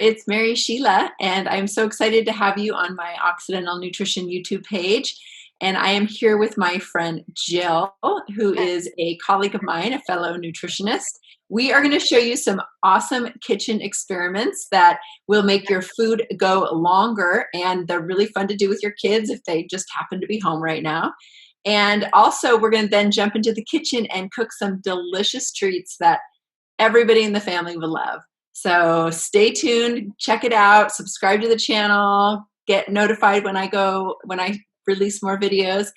It's Mary Sheila, and I'm so excited to have you on my Occidental Nutrition YouTube page. And I am here with my friend Jill, who is a colleague of mine, a fellow nutritionist. We are going to show you some awesome kitchen experiments that will make your food go longer, and they're really fun to do with your kids if they just happen to be home right now. And also, we're going to then jump into the kitchen and cook some delicious treats that everybody in the family will love. So stay tuned, check it out, subscribe to the channel, get notified when I release more videos.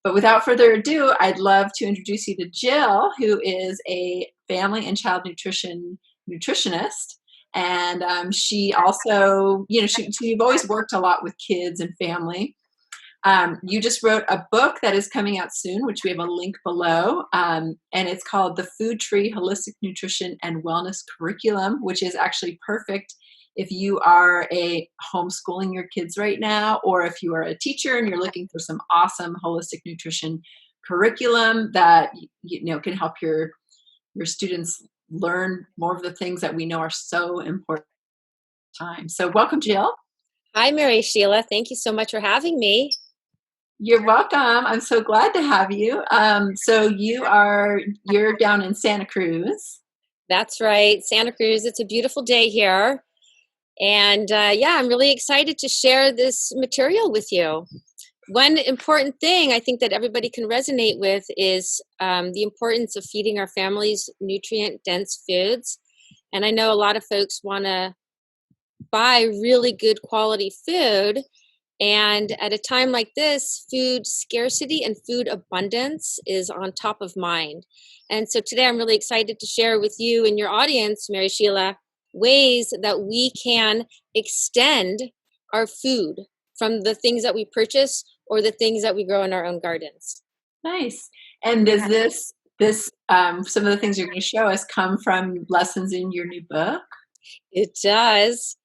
But without further ado, I'd love to introduce you to Jill, who is a family and child nutritionist. And she also, you've always worked a lot with kids and family. You just wrote a book that is coming out soon, which we have a link below, and it's called The Food Tree Holistic Nutrition and Wellness Curriculum, which is actually perfect if you are homeschooling your kids right now, or if you are a teacher and you're looking for some awesome holistic nutrition curriculum that can help your students learn more of the things that we know are so important. So welcome, Jill. Hi, Mary Sheila. Thank you so much for having me. You're welcome. I'm so glad to have you. So you're down in Santa Cruz. That's right, Santa Cruz. It's a beautiful day here. And I'm really excited to share this material with you. One important thing I think that everybody can resonate with is the importance of feeding our families nutrient-dense foods. And I know a lot of folks want to buy really good quality food. And at a time like this, food scarcity and food abundance is on top of mind. And so today I'm really excited to share with you and your audience, Mary Sheila, ways that we can extend our food from the things that we purchase or the things that we grow in our own gardens. Nice. And does this some of the things you're going to show us come from lessons in your new book? It does.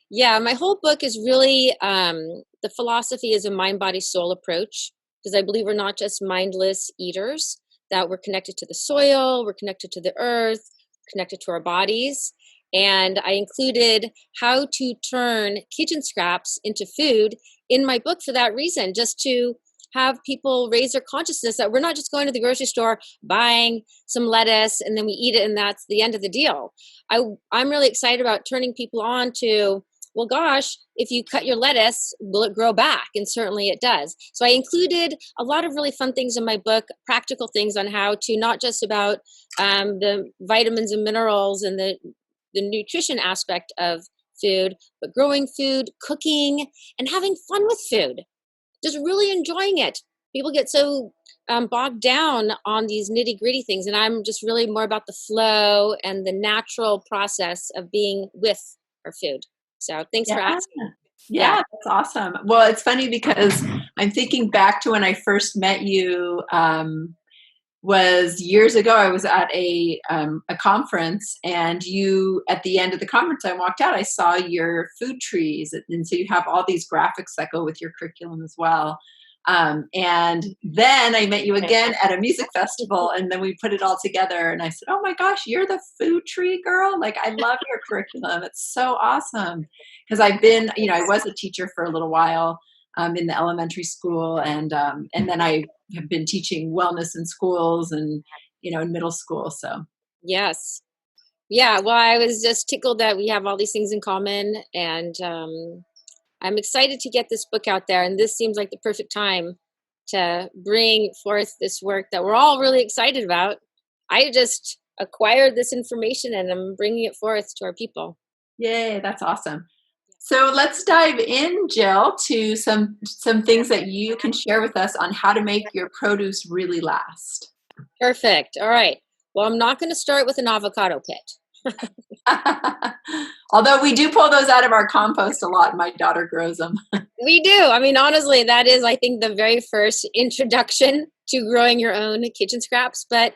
Yeah, my whole book is really, the philosophy is a mind, body, soul approach, because I believe we're not just mindless eaters, that we're connected to the soil, we're connected to the earth, connected to our bodies. And I included how to turn kitchen scraps into food in my book for that reason, just to have people raise their consciousness that we're not just going to the grocery store, buying some lettuce, and then we eat it, and that's the end of the deal. I'm really excited about turning people on to, well, gosh, if you cut your lettuce, will it grow back? And certainly it does. So I included a lot of really fun things in my book, practical things on how to, not just about the vitamins and minerals and the nutrition aspect of food, but growing food, cooking, and having fun with food. Just really enjoying it. People get so bogged down on these nitty-gritty things, and I'm just really more about the flow and the natural process of being with our food. So thanks for asking. Yeah, that's awesome. Well, it's funny because I'm thinking back to when I first met you, was years ago. I was at a conference, and at the end of the conference, I walked out, I saw your food trees. And so you have all these graphics that go with your curriculum as well. And then I met you again at a music festival, and then we put it all together, and I said, oh my gosh, you're the food tree girl. Like, I love your curriculum. It's so awesome. Because I was a teacher for a little while in the elementary school, and then I have been teaching wellness in schools and, in middle school. So. Yes. Yeah. Well, I was just tickled that we have all these things in common, and I'm excited to get this book out there, and this seems like the perfect time to bring forth this work that we're all really excited about. I just acquired this information, and I'm bringing it forth to our people. Yay, that's awesome. So let's dive in, Jill, to some things that you can share with us on how to make your produce really last. Perfect. All right. Well, I'm not going to start with an avocado pit. Although we do pull those out of our compost a lot. My daughter grows them. We do. I mean, honestly, that is, I think, the very first introduction to growing your own kitchen scraps. But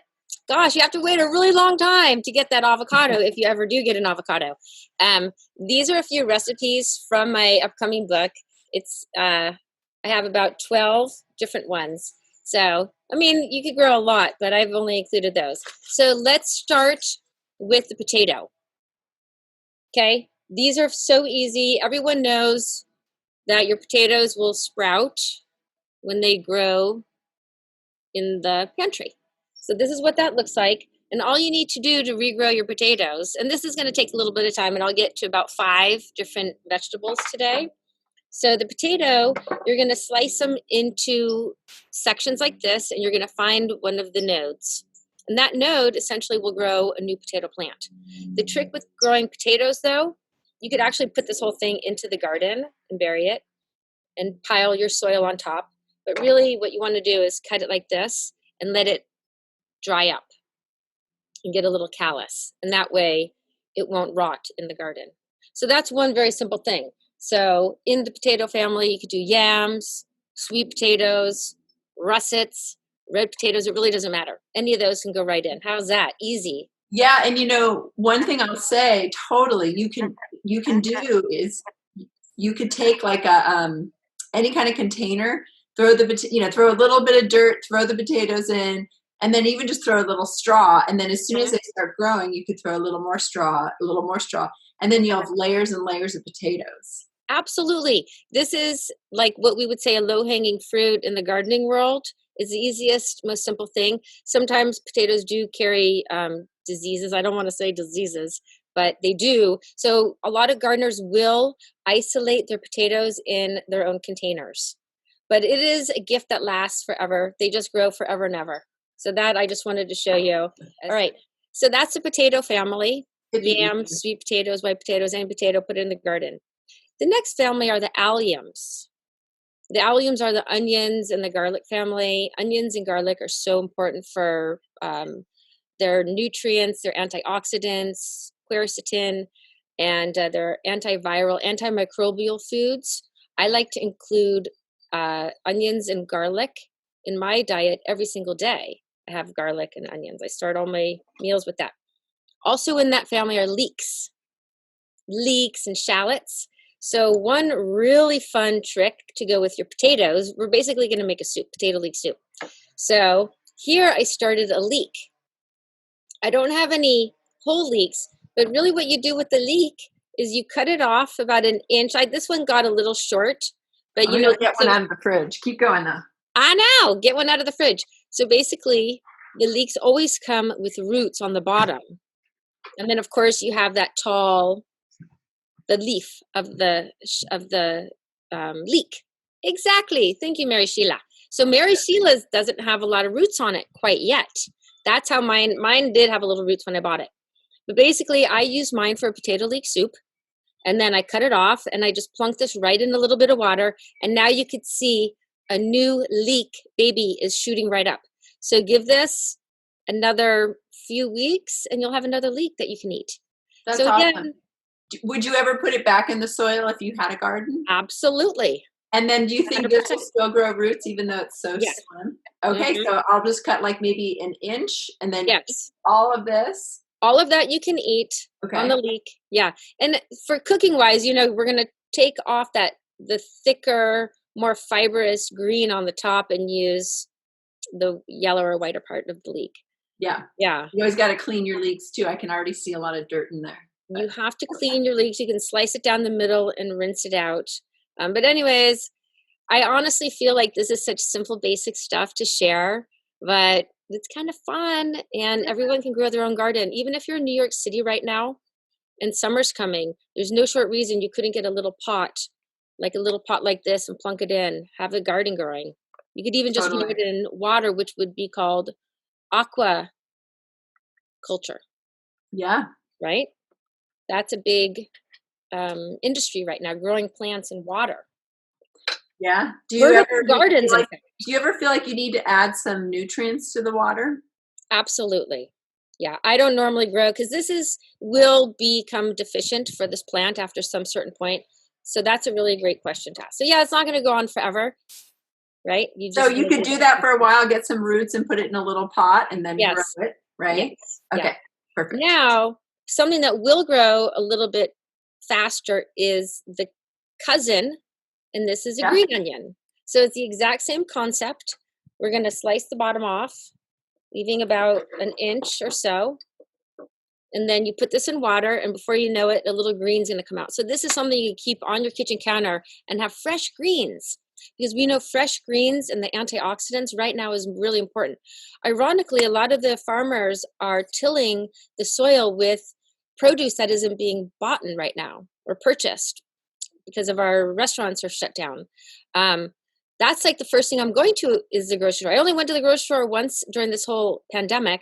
gosh, you have to wait a really long time to get that avocado if you ever do get an avocado. These are a few recipes from my upcoming book. I have about 12 different ones. So, I mean, you could grow a lot, but I've only included those. So let's start with the potato. Okay, These are so easy. Everyone knows that your potatoes will sprout when they grow in the pantry. So this is what that looks like. And all you need to do to regrow your potatoes, and this is going to take a little bit of time, and I'll get to about 5 different vegetables today. So the potato, you're going to slice them into sections like this, and you're going to find one of the nodes. And that node essentially will grow a new potato plant. The trick with growing potatoes, though, you could actually put this whole thing into the garden and bury it and pile your soil on top. But really what you want to do is cut it like this and let it dry up and get a little callus. And that way it won't rot in the garden. So that's one very simple thing. So in the potato family, you could do yams, sweet potatoes, russets, red potatoes. It really doesn't matter. Any of those can go right in. How's that? Easy. Yeah, and one thing I'll say totally you can do is you could take like a any kind of container, throw throw a little bit of dirt, throw the potatoes in, and then even just throw a little straw. And then as soon as they start growing, you could throw a little more straw, and then you'll have layers and layers of potatoes. Absolutely. This is like what we would say a low-hanging fruit in the gardening world. Is the easiest, most simple thing. Sometimes potatoes do carry diseases. I don't want to say diseases, but they do. So a lot of gardeners will isolate their potatoes in their own containers. But it is a gift that lasts forever. They just grow forever and ever. So that I just wanted to show you. All right. So that's the potato family. Yams, sweet potatoes, white potatoes, and potato, put it in the garden. The next family are the alliums. The alliums are the onions and the garlic family. Onions and garlic are so important for their nutrients, their antioxidants, quercetin, and they're antiviral, antimicrobial foods. I like to include onions and garlic in my diet every single day. I have garlic and onions. I start all my meals with that. Also in that family are leeks and shallots. So one really fun trick to go with your potatoes, we're basically going to make a soup, potato leek soup. So here I started a leek. I don't have any whole leeks, but really what you do with the leek is you cut it off about an inch. This one got a little short, but I'm gonna get one out of the fridge. Keep going though. I know, get one out of the fridge. So basically the leeks always come with roots on the bottom. And then of course you have that tall, the leaf of the leek. Exactly. Thank you, Mary Sheila. So Mary Sheila's doesn't have a lot of roots on it quite yet. That's how mine did have a little roots when I bought it. But basically I used mine for a potato leek soup, and then I cut it off and I just plunked this right in a little bit of water, and now you could see a new leek baby is shooting right up. So give this another few weeks and you'll have another leek that you can eat. That's so awesome. Again, would you ever put it back in the soil if you had a garden? Absolutely. And then do you think 100%. this will still grow roots even though it's so Yes. slim? Okay, so I'll just cut like maybe an inch and then Yes. all of this. All of that you can eat on the leek. Yeah. And for cooking wise, we're going to take off the thicker, more fibrous green on the top and use the yellow or whiter part of the leek. Yeah. Yeah. You always got to clean your leeks too. I can already see a lot of dirt in there. You have to clean your leeks. You can slice it down the middle and rinse it out. But anyways, I honestly feel like this is such simple, basic stuff to share, but it's kind of fun and everyone can grow their own garden. Even if you're in New York City right now and summer's coming, there's no short reason you couldn't get a little pot like this and plunk it in, have a garden growing. You could even just grow it in water, which would be called aqua culture. Yeah. Right? That's a big industry right now, growing plants in water. Yeah. Do you ever feel like you need to add some nutrients to the water? Absolutely. Yeah. I don't normally grow because will become deficient for this plant after some certain point. So that's a really great question to ask. So yeah, it's not going to go on forever, right? So you could do that for a while, get some roots and put it in a little pot and then grow it, right? Yes. Okay. Yeah. Perfect. Now, something that will grow a little bit faster is the cousin, and this is a green onion. So it's the exact same concept. We're going to slice the bottom off, leaving about an inch or so. And then you put this in water, and before you know it, a little green's going to come out. So this is something you keep on your kitchen counter and have fresh greens, because we know fresh greens and the antioxidants right now is really important. Ironically, a lot of the farmers are tilling the soil with produce that isn't being bought in right now or purchased because of our restaurants are shut down. That's like the first thing I'm going to is the grocery store. I only went to the grocery store once during this whole pandemic,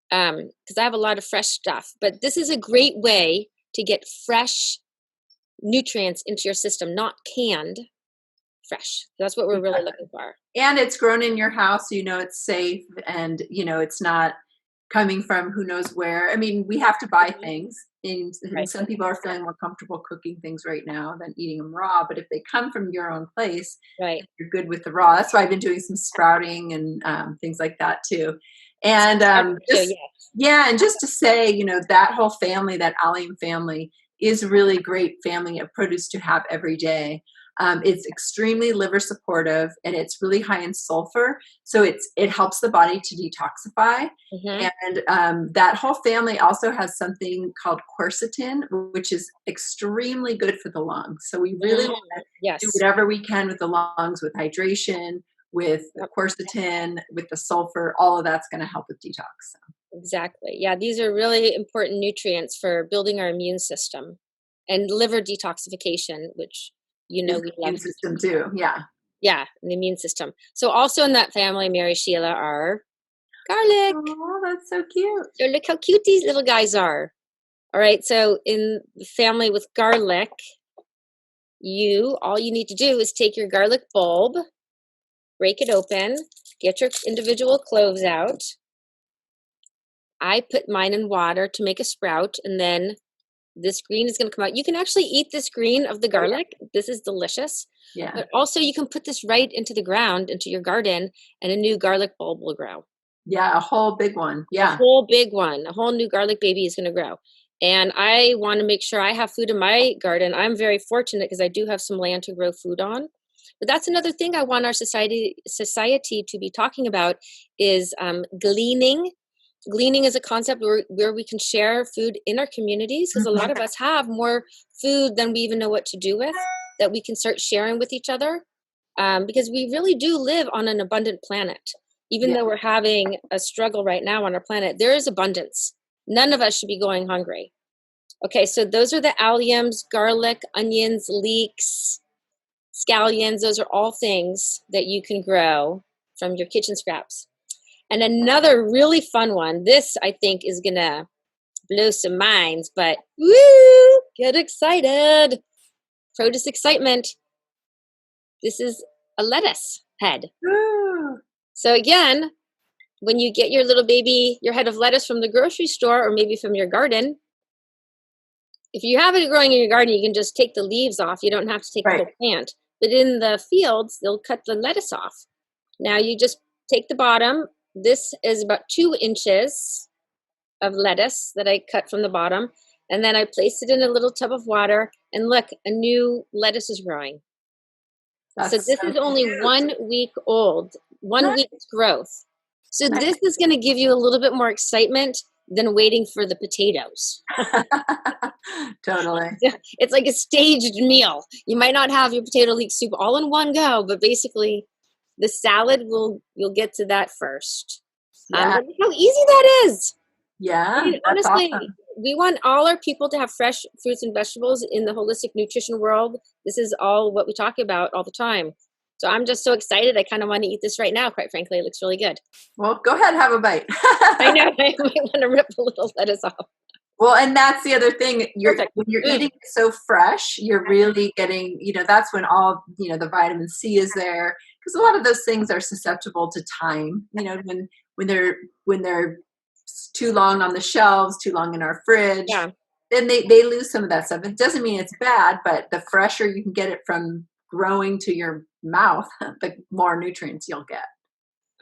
because I have a lot of fresh stuff. But this is a great way to get fresh nutrients into your system, not canned, fresh. That's what we're really looking for. And it's grown in your house, so you know it's safe, and it's not coming from who knows where. I mean, we have to buy things, and Right. some people are feeling more comfortable cooking things right now than eating them raw. But if they come from your own place, Right. you're good with the raw. That's why I've been doing some sprouting and things like that too. And Too, just yeah, and just to say, that whole family, that allium family, is a really great family of produce to have every day. It's extremely liver supportive, and it's really high in sulfur, so it helps the body to detoxify. yeah. And that whole family also has something called quercetin, which is extremely good for the lungs. So we really want to do Yes. whatever we can with the lungs, with hydration, with the Yep. quercetin, with the sulfur. All of that's going to help with detox. So, Exactly. Yeah, these are really important nutrients for building our immune system and liver detoxification, which is we the love. immune system too. Yeah. Yeah, the immune system. So also in that family, Mary Sheila, are garlic. Oh, that's so cute. So look how cute these little guys are. All right. So in the family with garlic, all you need to do is take your garlic bulb, break it open, get your individual cloves out. I put mine in water to make a sprout, and then this green is going to come out. You can actually eat this green of the Oh, yeah. garlic. This is delicious. Yeah. But also you can put this right into the ground, into your garden, and a new garlic bulb will grow. Yeah. A whole big one. A Yeah. whole big one, a whole new garlic baby is going to grow. And I want to make sure I have food in my garden. I'm very fortunate because I do have some land to grow food on. But that's another thing I want our society to be talking about is gleaning. Gleaning is a concept where we can share food in our communities, because a lot of us have more food than we even know what to do with, that we can start sharing with each other, because we really do live on an abundant planet. Even Yeah. though we're having a struggle right now on our planet, there is abundance. None of us should be going hungry. Okay, so those are the alliums, garlic, onions, leeks, scallions. Those are all things that you can grow from your kitchen scraps. And another really fun one, this I think is going to blow some minds, but woo, get excited. Produce excitement. This is a lettuce head. Ooh. So again, when you get your head of lettuce from the grocery store or maybe from your garden, if you have it growing in your garden, you can just take the leaves off. You don't have to take the Right. whole plant. But in the fields, they'll cut the lettuce off. Now you just take the bottom. This is about 2 inches of lettuce that I cut from the bottom. And then I place it in a little tub of water. And look, a new lettuce is growing. So That's this so is only cute. 1 week old, 1 Nice. week's growth. So Nice. this is going to give you a little bit more excitement than waiting for the potatoes. Totally. It's like a staged meal. You might not have your potato leek soup all in one go, but basically the salad you'll get to that first. Yeah. But look how easy that is. I Yeah. mean, That's honestly, awesome. we want all our people to have fresh fruits and vegetables in the holistic nutrition world. This is all what we talk about all the time. So I'm just so excited. I kind of want to eat this right now, quite frankly. It looks really good. Well, go ahead and have a bite. I know. I might want to rip a little lettuce off. Well, and that's the other thing. Perfect. When you're eating it so fresh, you're really getting, that's when all, the vitamin C is there, because a lot of those things are susceptible to time. When they're too long on the shelves, too long in our fridge, Yeah, then they lose some of that stuff. It doesn't mean it's bad, but the fresher you can get it from growing to your mouth, the more nutrients you'll get.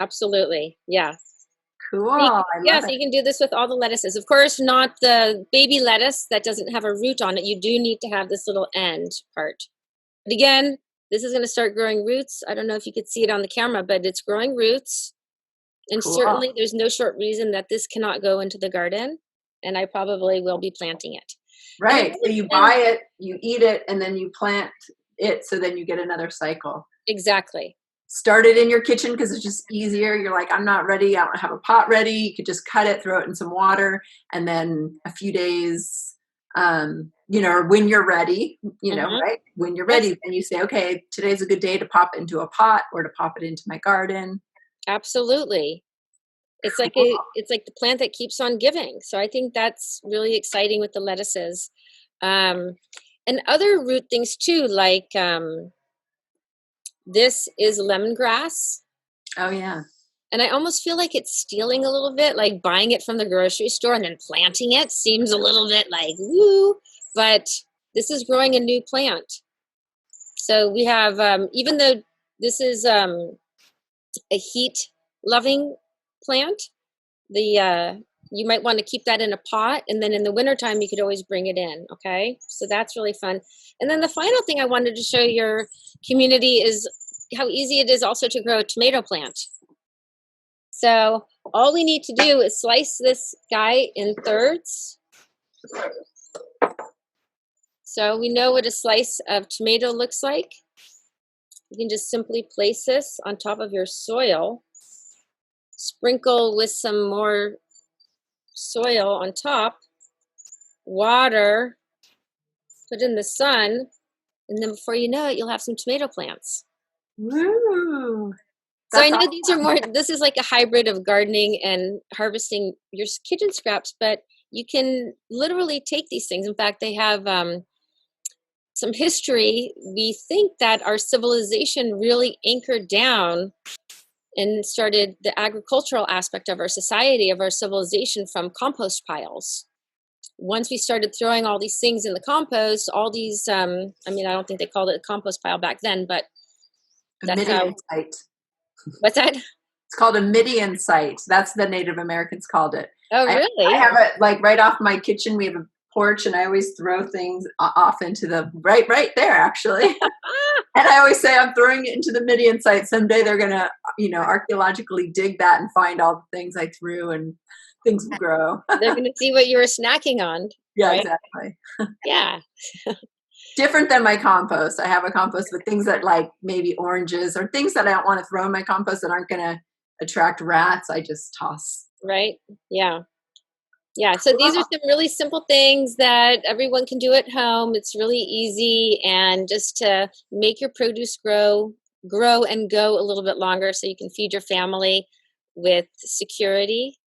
absolutely. Yeah. Cool. I Yeah, love so it. you can do this with all the lettuces. Of course, not the baby lettuce that doesn't have a root on it. You do need to have this little end part. But again, this is going to start growing roots. I don't know if you could see it on the camera, but it's growing roots. And Cool. certainly there's no short reason that this cannot go into the garden. and I probably will be planting it. And Right. So another you thing, buy it, you eat it, and then you plant it, so then you get another cycle. exactly. Start it in your kitchen because it's just easier. You're like, I'm not ready. I don't have a pot ready. You could just cut it, throw it in some water, and then a few days, or when you're ready, Hmm. right? When you're Yes, ready, then you say, okay, today's a good day to pop it into a pot or to pop it into my garden. absolutely. It's like the plant that keeps on giving. So I think that's really exciting with the lettuces. Um, and other root things too, like this is lemongrass. Oh yeah. And I almost feel like it's stealing a little bit, like buying it from the grocery store and then planting it seems a little bit like, woo, but this is growing a new plant. So we have, even though this is a heat loving plant, the you might want to keep that in a pot, and then in the wintertime you could always bring it in. Okay, so that's really fun. And then the final thing I wanted to show your community is how easy it is also to grow a tomato plant. So all we need to do is slice this guy in thirds. So we know what a slice of tomato looks like. You can just simply place this on top of your soil, sprinkle with some more soil on top, water, put in the sun, and then before you know it, you'll have some tomato plants. Woo! So I That's know these are awesome. more, this is like a hybrid of gardening and harvesting your kitchen scraps, but you can literally take these things. In fact, they have some history. We think that our civilization really anchored down and started the agricultural aspect of our society, of our civilization, from compost piles. Once we started throwing all these things in the compost, all these, I mean, I don't think they called it a compost pile back then, but A that's Midian how, site. what's that? It's called a Midian site. That's the Native Americans called it. Oh, I really? have it like right off my kitchen. We have a porch, and I always throw things off into the right there actually. And I always say I'm throwing it into the Midian site. Someday they're gonna, archaeologically dig that and find all the things I threw, and things will grow. They're going to see what you were snacking on, Yeah, right? exactly. Yeah. Different than my compost. I have a compost with things that, like, maybe oranges or things that I don't want to throw in my compost that aren't gonna attract rats. I just toss. Right. Yeah. Yeah, so these are Cool. some really simple things that everyone can do at home. It's really easy, and just to make your produce grow and go a little bit longer so you can feed your family with security.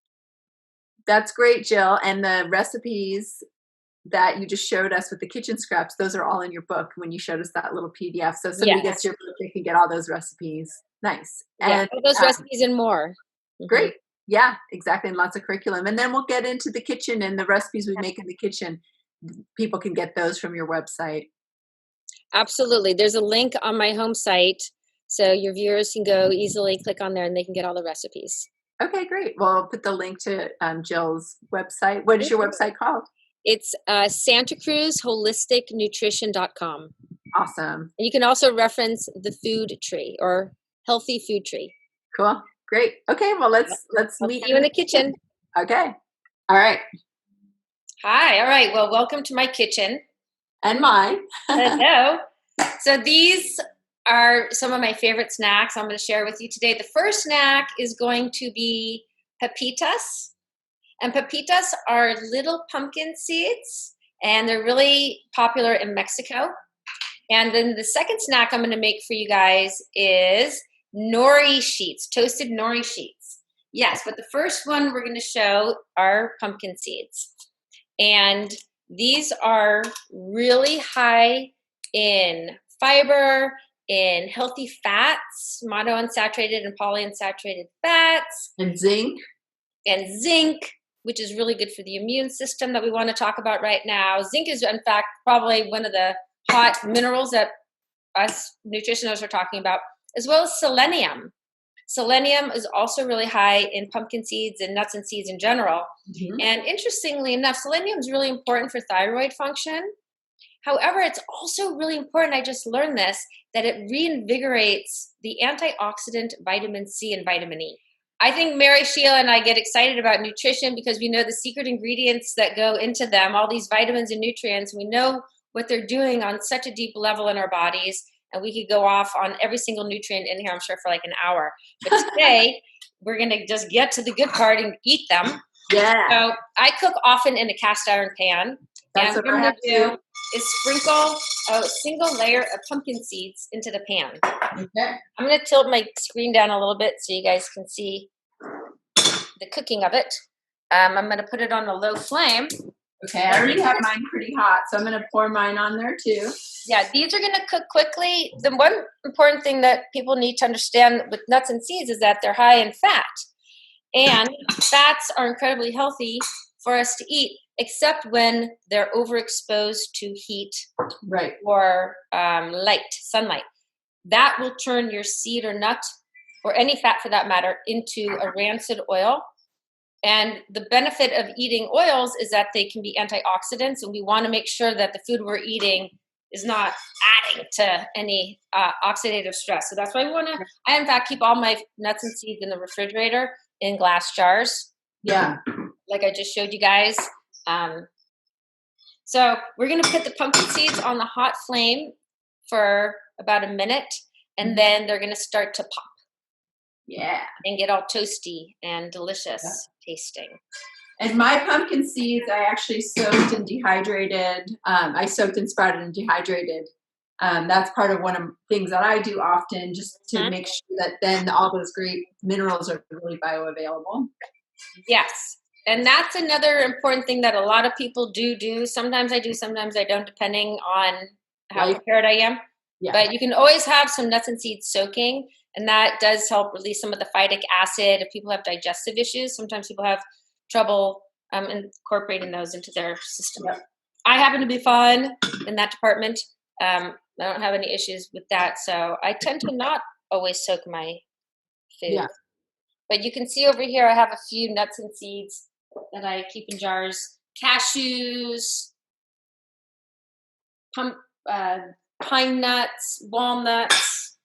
That's great, Jill. And the recipes that you just showed us with the kitchen scraps, those are all in your book when you showed us that little PDF. So if somebody Yes. gets your book, they can get all those recipes. Nice. Yeah, And all those recipes and more. Mhm. great. Yeah, exactly. And lots of curriculum. And then we'll get into the kitchen and the recipes we make in the kitchen. People can get those from your website. Absolutely. There's a link on my home site, so your viewers can go easily click on there and they can get all the recipes. Okay, great. Well, I'll put the link to Jill's website. What is your website called? It's Santa Cruz Holistic Nutrition.com. Awesome. And you can also reference the food tree or healthy food tree. Cool. Great. Okay, well Yep. let's I'll meet see you in in the the kitchen. kitchen. Okay. All right. Hi. All right. Well, welcome to my kitchen. And mine. Hello. So these are some of my favorite snacks I'm going to share with you today. The first snack is going to be pepitas. And pepitas are little pumpkin seeds, and they're really popular in Mexico. And then the second snack I'm going to make for you guys is nori sheets, toasted nori sheets. Yes, but the first one we're going to show are pumpkin seeds. And these are really high in fiber, in healthy fats, monounsaturated and polyunsaturated fats, And zinc. and zinc, which is really good for the immune system that we want to talk about right now. Zinc is, in fact, probably one of the hot minerals that us nutritionists are talking about, as well as selenium. Selenium is also really high in pumpkin seeds and nuts and seeds in general. Mhm. And interestingly enough, selenium is really important for thyroid function. However, it's also really important, I just learned this, that it reinvigorates the antioxidant vitamin C and vitamin E. I think Mary Sheila and I get excited about nutrition because we know the secret ingredients that go into them, all these vitamins and nutrients. We know what they're doing on such a deep level in our bodies, and we could go off on every single nutrient in here, I'm sure, for like an hour. But today, we're going to just get to the good part and eat them. Yeah. So I cook often in a cast iron pan. That's and what I have to do. Is sprinkle a single layer of pumpkin seeds into the pan. Okay. I'm going to tilt my screen down a little bit so you guys can see the cooking of it. I'm going to put it on a low flame. Okay, I already have mine pretty hot, so I'm going to pour mine on there too. Yeah, these are going to cook quickly. The one important thing that people need to understand with nuts and seeds is that they're high in fat. And fats are incredibly healthy for us to eat, except when they're overexposed to heat, right, or sunlight. That will turn your seed or nut, or any fat for that matter, into a rancid oil. And the benefit of eating oils is that they can be antioxidants, and we want to make sure that the food we're eating is not adding to any oxidative stress. So that's why I in fact keep all my nuts and seeds in the refrigerator in glass jars. Yeah. Like I just showed you guys. So we're going to put the pumpkin seeds on the hot flame for about a minute, and then they're going to start to pop. Yeah. And get all toasty and delicious tasting. And my pumpkin seeds, I actually soaked and dehydrated. I soaked and sprouted and dehydrated. That's part of one of the things that I do often, just to make sure that then all those great minerals are really bioavailable. Yes. And that's another important thing that a lot of people do. Sometimes I do, sometimes I don't, depending on how prepared I am. Yeah. But you can always have some nuts and seeds soaking, and that does help release some of the phytic acid. If people have digestive issues, sometimes people have trouble incorporating those into their system. Yep. I happen to be fine in that department. I don't have any issues with that, so I tend to not always soak my food. Yeah. But you can see over here, I have a few nuts and seeds that I keep in jars. Cashews, pine nuts, walnuts,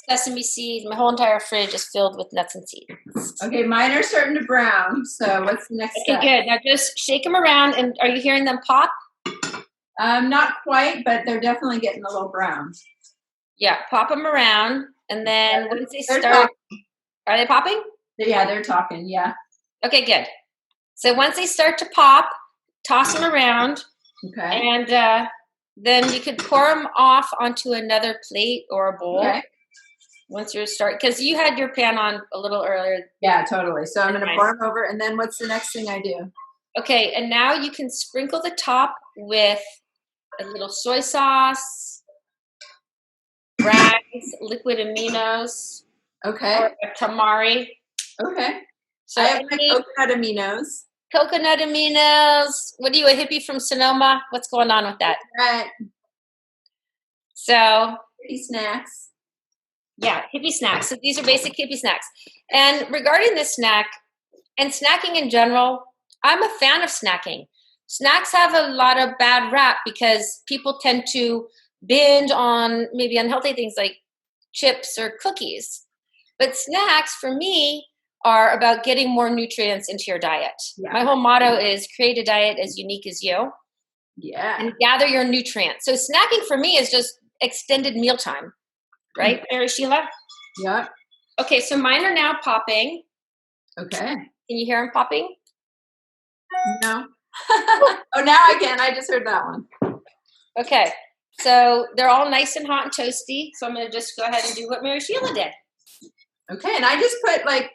sesame seeds. My whole entire fridge is filled with nuts and seeds. Okay, mine are starting to brown. So what's the next step? Okay, good. Now just shake them around. And are you hearing them pop? Not quite, but they're definitely getting a little brown. Yeah, pop them around. And then once they start, are they popping? Yeah, they're talking, yeah. Okay, good. So once they start to pop, toss them around. Okay. And then you could pour them off onto another plate or a bowl. Okay. Once you start, because you had your pan on a little earlier. Yeah, totally. So I'm going to pour them over, and then what's the next thing I do? Okay, and now you can sprinkle the top with a little soy sauce, Bragg's liquid aminos. Okay. Or a tamari. Okay. So I have my coconut aminos. Coconut aminos. What are you, a hippie from Sonoma? What's going on with that? Right. So. Hippie snacks. Yeah, hippie snacks. So these are basic hippie snacks. And regarding this snack, and snacking in general, I'm a fan of snacking. Snacks have a lot of bad rap because people tend to binge on maybe unhealthy things like chips or cookies. But snacks, for me, are about getting more nutrients into your diet. Yeah. My whole motto is create a diet as unique as you. Yeah. And gather your nutrients. So snacking for me is just extended mealtime. Right, Mary Sheila? Yeah. Okay, so mine are now popping. Okay. Can you hear them popping? No. Oh, now I can. I just heard that one. Okay, so they're all nice and hot and toasty. So I'm going to just go ahead and do what Mary Sheila did. Okay, and I just put I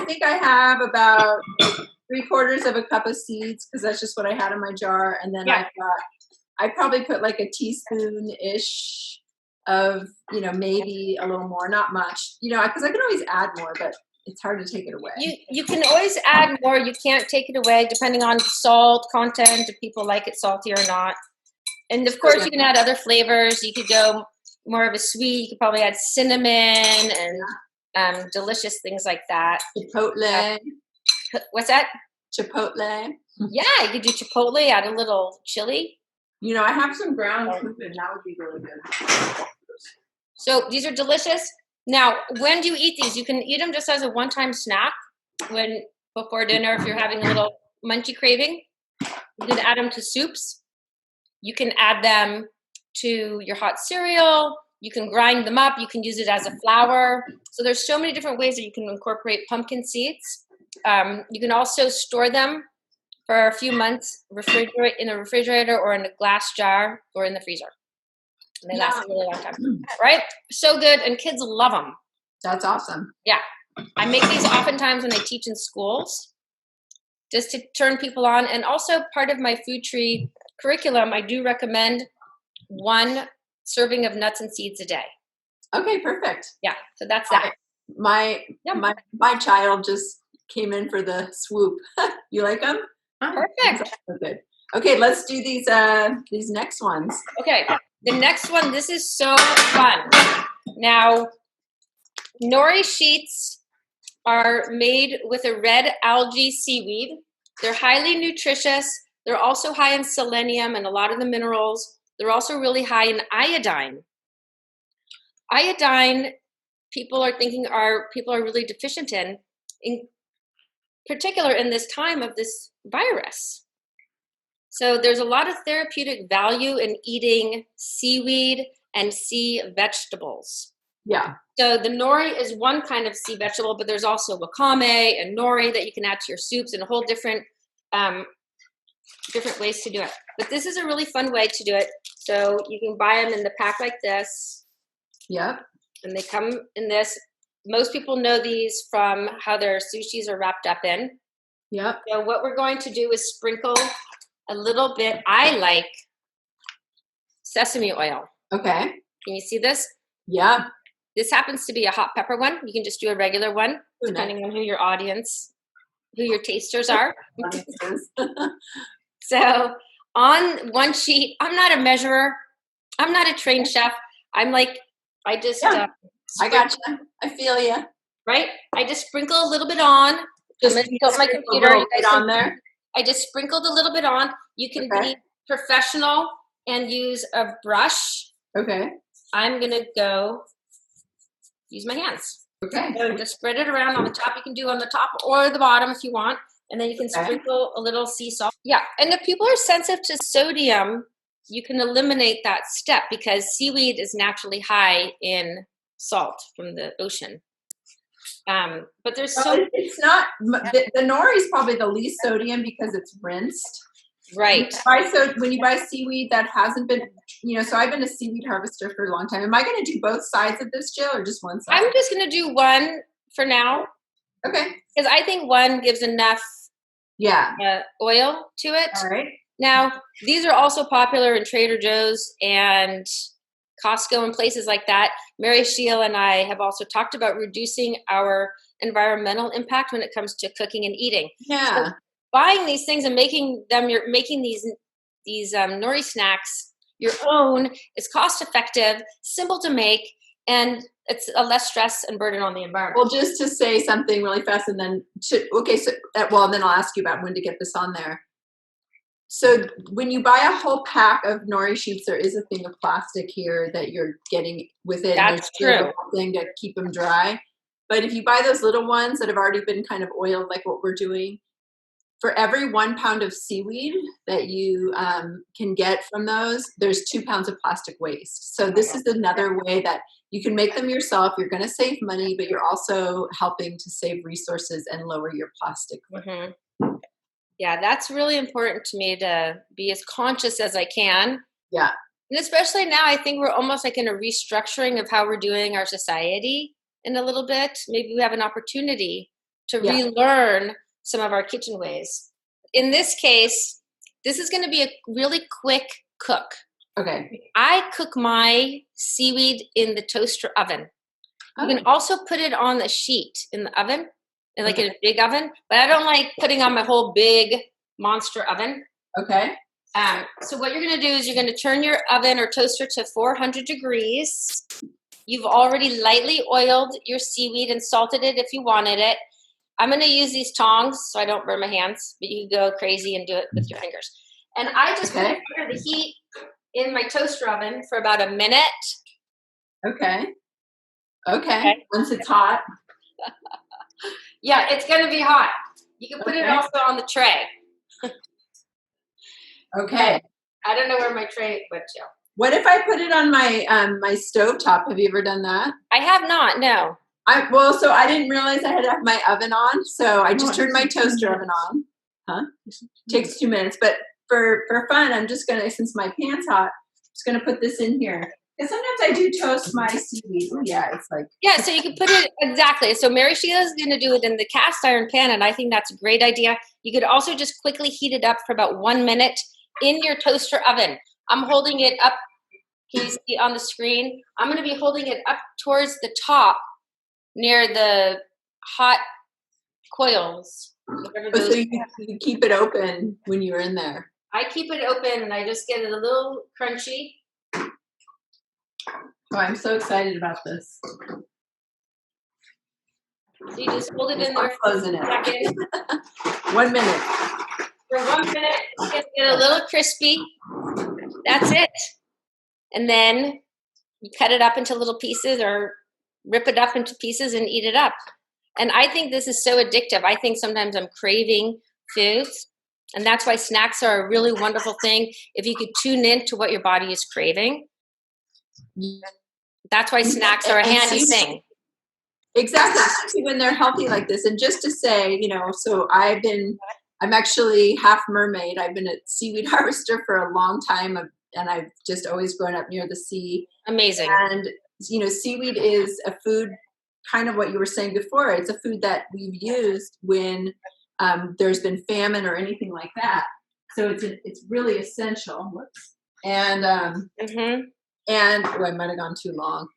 think I have about 3/4 of a cup of seeds because that's just what I had in my jar. And then I probably put like a teaspoon-ish of, maybe a little more, not much, because I can always add more, but it's hard to take it away. You can always add more. You can't take it away depending on salt content, if people like it salty or not. And of course, you can add other flavors. You could go more of a sweet. You could probably add cinnamon and delicious things like that. Chipotle. What's that? Chipotle. Yeah, you could do chipotle, add a little chili. I have some ground cumin. That would be really good. So these are delicious. Now, when do you eat these? You can eat them just as a one-time snack before dinner if you're having a little munchy craving. You can add them to soups. You can add them to your hot cereal. You can grind them up. You can use it as a flour. So there's so many different ways that you can incorporate pumpkin seeds. You can also store them for a few months, in a refrigerator or in a glass jar or in the freezer. And they last a really long time, right? So good, and kids love them. That's awesome. Yeah. I make these oftentimes when I teach in schools, just to turn people on. And also part of my food tree curriculum, I do recommend 1 serving of nuts and seeds a day. Okay, perfect. Yeah, so that's that. My child just came in for the swoop. You like them? Perfect. Good. Okay, let's do these next ones. Okay, the next one, this is so fun. Now, nori sheets are made with a red algae seaweed. They're highly nutritious. They're also high in selenium and a lot of the minerals. They're also really high in iodine. Iodine, people are really deficient in particular in this time of this virus. So there's a lot of therapeutic value in eating seaweed and sea vegetables. Yeah. So the nori is one kind of sea vegetable, but there's also wakame and nori that you can add to your soups and a whole different ways to do it. But this is a really fun way to do it. So you can buy them in the pack like this. Yep. And they come in this. Most people know these from how their sushis are wrapped up in. Yep. So what we're going to do is sprinkle a little bit. I like sesame oil. Okay. Can you see this? Yeah. This happens to be a hot pepper one. You can just do a regular one, depending on who your tasters are. So on one sheet, I'm not a measurer. I'm not a trained chef. I got you. I feel you. Right? I just sprinkle a little bit on. Just my computer. On there. I just sprinkled a little bit on. You can be professional and use a brush. Okay. I'm going to go use my hands. Okay. So just spread it around on the top. You can do on the top or the bottom if you want. And then you can sprinkle a little sea salt. Yeah. And if people are sensitive to sodium, you can eliminate that step because seaweed is naturally high in salt from the ocean. But there's it's not, the nori is probably the least sodium because it's rinsed. Right. When you buy seaweed that hasn't been, so I've been a seaweed harvester for a long time. Am I going to do both sides of this, Jill, or just one side? I'm just going to do one for now. Okay. Because I think one gives enough oil to it. All right. Now, these are also popular in Trader Joe's and Costco and places like that. Mary Shiel and I have also talked about reducing our environmental impact when it comes to cooking and eating. Yeah. So buying these things and making these nori snacks your own is cost effective, simple to make, and it's a less stress and burden on the environment. Well, just to say something really fast, and then then I'll ask you about when to get this on there. So when you buy a whole pack of nori sheets, there is a thing of plastic here that you're getting with it. That's true. Thing to keep them dry. But if you buy those little ones that have already been kind of oiled, like what we're doing, for every 1 pound of seaweed that you can get from those, there's 2 pounds of plastic waste. So this is another way that you can make them yourself. You're going to save money, but you're also helping to save resources and lower your plastic footprint. Mm-hmm. Yeah, that's really important to me to be as conscious as I can. Yeah. And especially now, I think we're almost like in a restructuring of how we're doing our society in a little bit. Maybe we have an opportunity to relearn some of our kitchen ways. In this case, this is going to be a really quick cook. Okay. I cook my seaweed in the toaster oven. You can also put it on the sheet in the oven. In a big oven, but I don't like putting on my whole big monster oven. Okay. So what you're going to do is you're going to turn your oven or toaster to 400 degrees. You've already lightly oiled your seaweed and salted it if you wanted it. I'm going to use these tongs so I don't burn my hands, but you can go crazy and do it with your fingers. And I just put it under the heat in my toaster oven for about a minute. Okay. Okay. Okay. Once it's hot. Yeah, it's gonna be hot. You can put it Okay. also on the tray. Okay. I don't know where my tray went to. What if I put it on my my stove top? Have you ever done that? I have not, no. So I didn't realize I had to have my oven on, so I just turned my toaster oven on. Huh? Takes 2 minutes, but for fun, I'm just gonna, since my pan's hot, just gonna put this in here. And sometimes I do toast my seaweed. Oh yeah, it's like, Yeah, so you can put it exactly. So Mary Sheila's going to do it in the cast iron pan, and I think that's a great idea. You could also just quickly heat it up for about 1 minute in your toaster oven. I'm holding it up. Can you see on the screen? I'm going to be holding it up towards the top near the hot coils. oh, so you keep it open when you're in there. I keep it open and I just get it a little crunchy. Oh, I'm so excited about this. So you just hold it in there for Closing a second. 1 minute. For 1 minute, get it a little crispy. That's it. And then you cut it up into little pieces or rip it up into pieces and eat it up. And I think this is so addictive. I think sometimes I'm craving foods. And that's why snacks are a really wonderful thing. If you could tune in to what your body is craving, that's why snacks are a handy thing. Exactly, when they're healthy like this. And just to say, so I'm actually half mermaid. I've been a seaweed harvester for a long time, and I've just always grown up near the sea. Amazing. And, seaweed is a food, kind of what you were saying before. It's a food that we've used when there's been famine or anything like that. So it's really essential. Whoops. And, and I might have gone too long.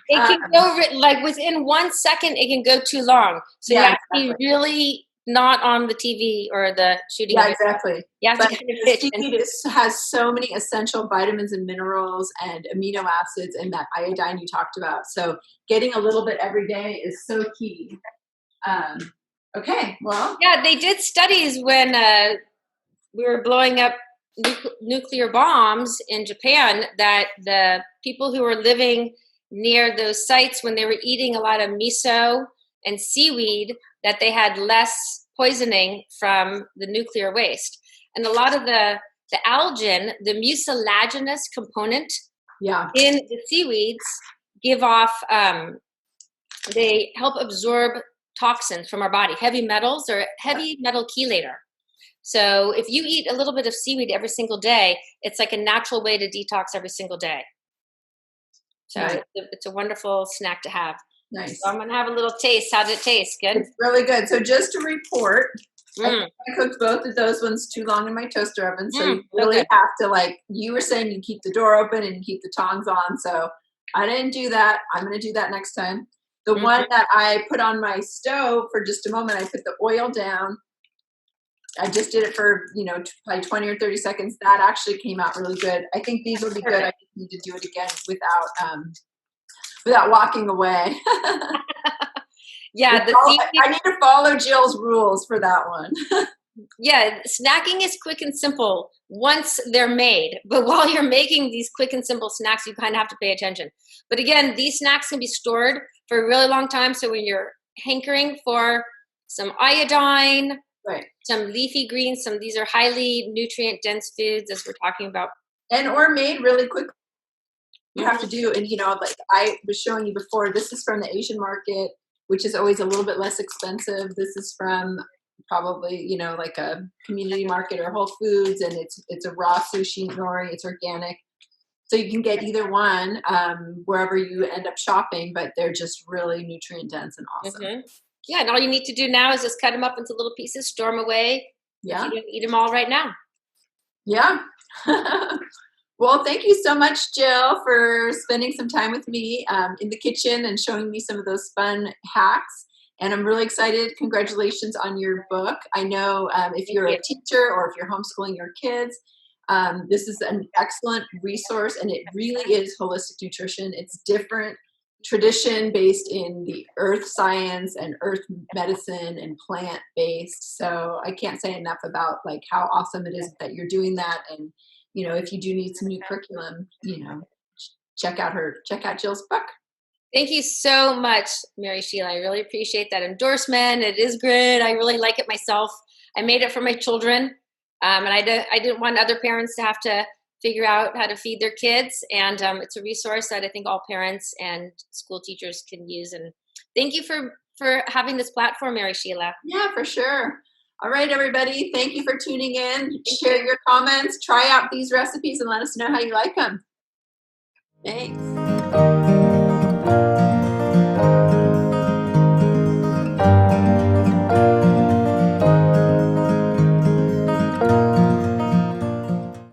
It can go like within 1 second. It can go too long, so you have to be really not on the TV or the shooting. Yeah, exactly. You have to kind of pitch. Seaweed has so many essential vitamins and minerals and amino acids and that iodine you talked about. So getting a little bit every day is so key. Okay, well. Yeah, they did studies when we were blowing up nuclear bombs in Japan, that the people who were living near those sites, when they were eating a lot of miso and seaweed, that they had less poisoning from the nuclear waste. And a lot of the algin, the mucilaginous component in the seaweeds, give off, they help absorb toxins from our body, heavy metals or heavy metal chelator. So if you eat a little bit of seaweed every single day, it's like a natural way to detox every single day. So it's a wonderful snack to have. Nice. So I'm going to have a little taste. How did it taste? Good? It's really good. So just to report, I cooked both of those ones too long in my toaster oven. So you really have to, like you were saying, you keep the door open and you keep the tongs on. So I didn't do that. I'm going to do that next time. The one that I put on my stove for just a moment, I put the oil down. I just did it for, probably 20 or 30 seconds. That actually came out really good. I think these will be good. I just need to do it again without walking away. Yeah, I need to follow Jill's rules for that one. Yeah, snacking is quick and simple once they're made. But while you're making these quick and simple snacks, you kind of have to pay attention. But again, these snacks can be stored for a really long time. So when you're hankering for some iodine, some leafy greens, these are highly nutrient dense foods, as we're talking about. Or made really quickly. You have to do, and like I was showing you before, this is from the Asian market, which is always a little bit less expensive. This is from probably, like a community market or Whole Foods, and it's a raw sushi nori, it's organic. So you can get either one wherever you end up shopping, but they're just really nutrient dense and awesome. Yeah, and all you need to do now is just cut them up into little pieces, store them away. Yeah. You can eat them all right now. Yeah. Well, thank you so much, Jill, for spending some time with me in the kitchen and showing me some of those fun hacks. And I'm really excited. Congratulations on your book. I know if you're a teacher or if you're homeschooling your kids, this is an excellent resource, and it really is holistic nutrition. It's different tradition based in the earth science and earth medicine and plant based. So I can't say enough about like how awesome it is that you're doing that. And if you do need some new curriculum, check out Jill's book. Thank you so much, Mary Sheila. I really appreciate that endorsement. It is good. I really like it myself. I made it for my children, and I didn't want other parents to have to figure out how to feed their kids. And it's a resource that I think all parents and school teachers can use. And thank you for having this platform, Mary Sheila. Yeah, for sure. All right, everybody. Thank you for tuning in. Thank Share you. your comments, try out these recipes, and let us know how you like them. Thanks.